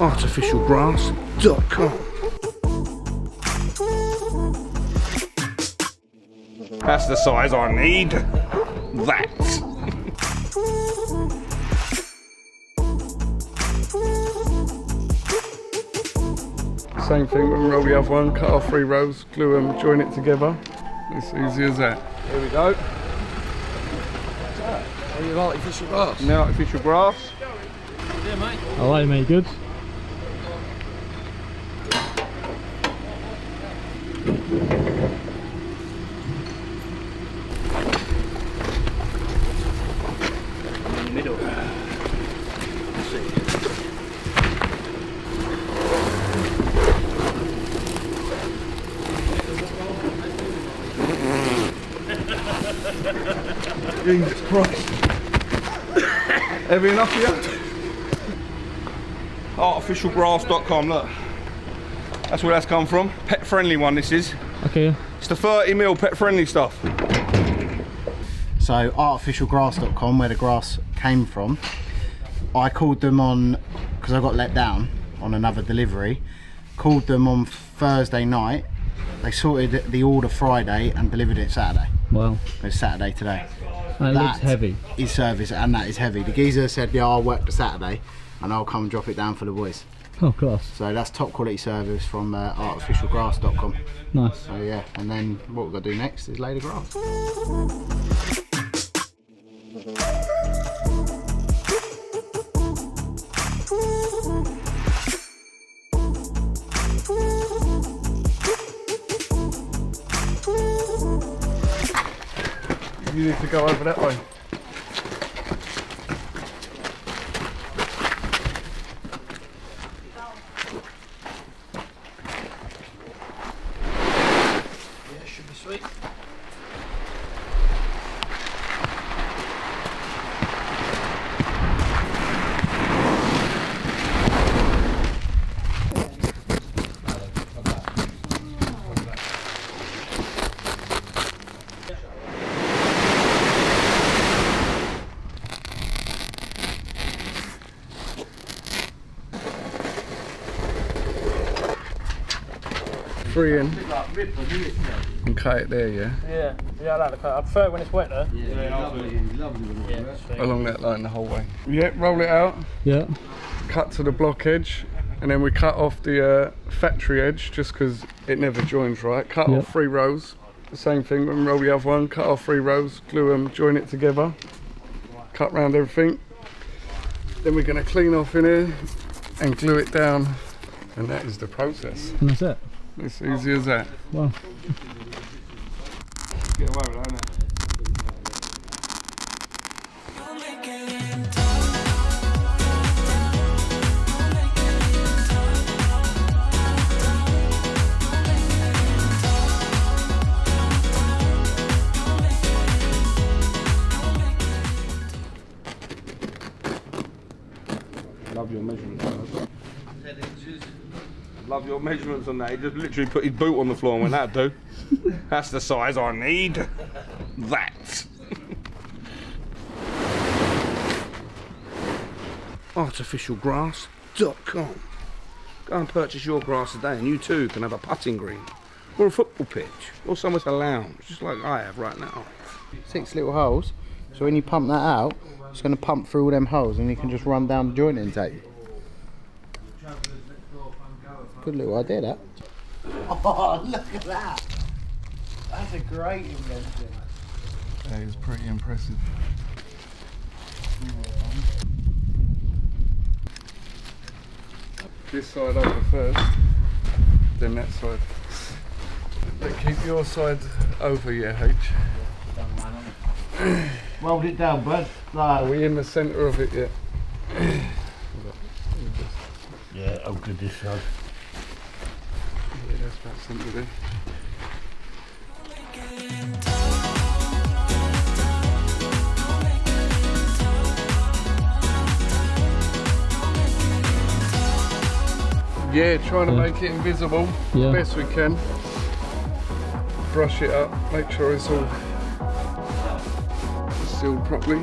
artificialgrass.com. That's the size I need. That. Same thing, when we roll the other one, cut off 3 rows, glue them, join it together. It's easy as that. Here we go. Are you artificial grass? Now artificial grass. Yeah, mate. Alright, mate, good. In the middle. Jesus Christ. Heavy enough for you? Artificialgrass.com, look. That's where that's come from. Pet friendly one, this is. Okay. It's the 30mm pet friendly stuff. So artificialgrass.com, where the grass came from. I called them on, because I got let down on another delivery. Called them on Thursday night. They sorted the order Friday and delivered it Saturday. Wow. It's Saturday today. And it looks heavy. Is service, and that is heavy. The geezer said, yeah, I'll work the Saturday and I'll come and drop it down for the boys. Oh, class. So that's top quality service from artificialgrass.com. Nice. So yeah, and then what we've got to do next is lay the grass. You need to go over that way. Yeah, should be sweet. Free in and cut it there, yeah? Yeah, I like the cut. I prefer when it's wet though. Yeah, lovely. Yeah, Along that line the whole way. Yeah, roll it out, Yeah. cut to the block edge, and then we cut off the factory edge just because it never joins right. Cut Yep. off 3 rows. The same thing, when we roll the other one, cut off 3 rows, glue them, join it together, cut round everything. Then we're going to clean off in here and glue it down, and that is the process. And that's it. It's easy as that. Wow. Get away with that, innit? Love your measurements. Love your measurements on that. He just literally put his boot on the floor and went, that'll do. That's the size I need. That. Artificialgrass.com. Go and purchase your grass today and you too can have a putting green or a football pitch or somewhere to lounge, just like I have right now. 6 little holes, so when you pump that out, it's going to pump through all them holes and you can just run down the joint intake. Good little idea, that. Oh, look at that! That's a great invention. That is pretty impressive. This side over first, then that side. But keep your side over, yeah, H. Rolled it down, bud. Are we in the centre of it yet? Yeah, oh good this side. Yeah, that's about centre there. Yeah, trying to make it invisible best we can. Brush it up, make sure it's all sealed properly.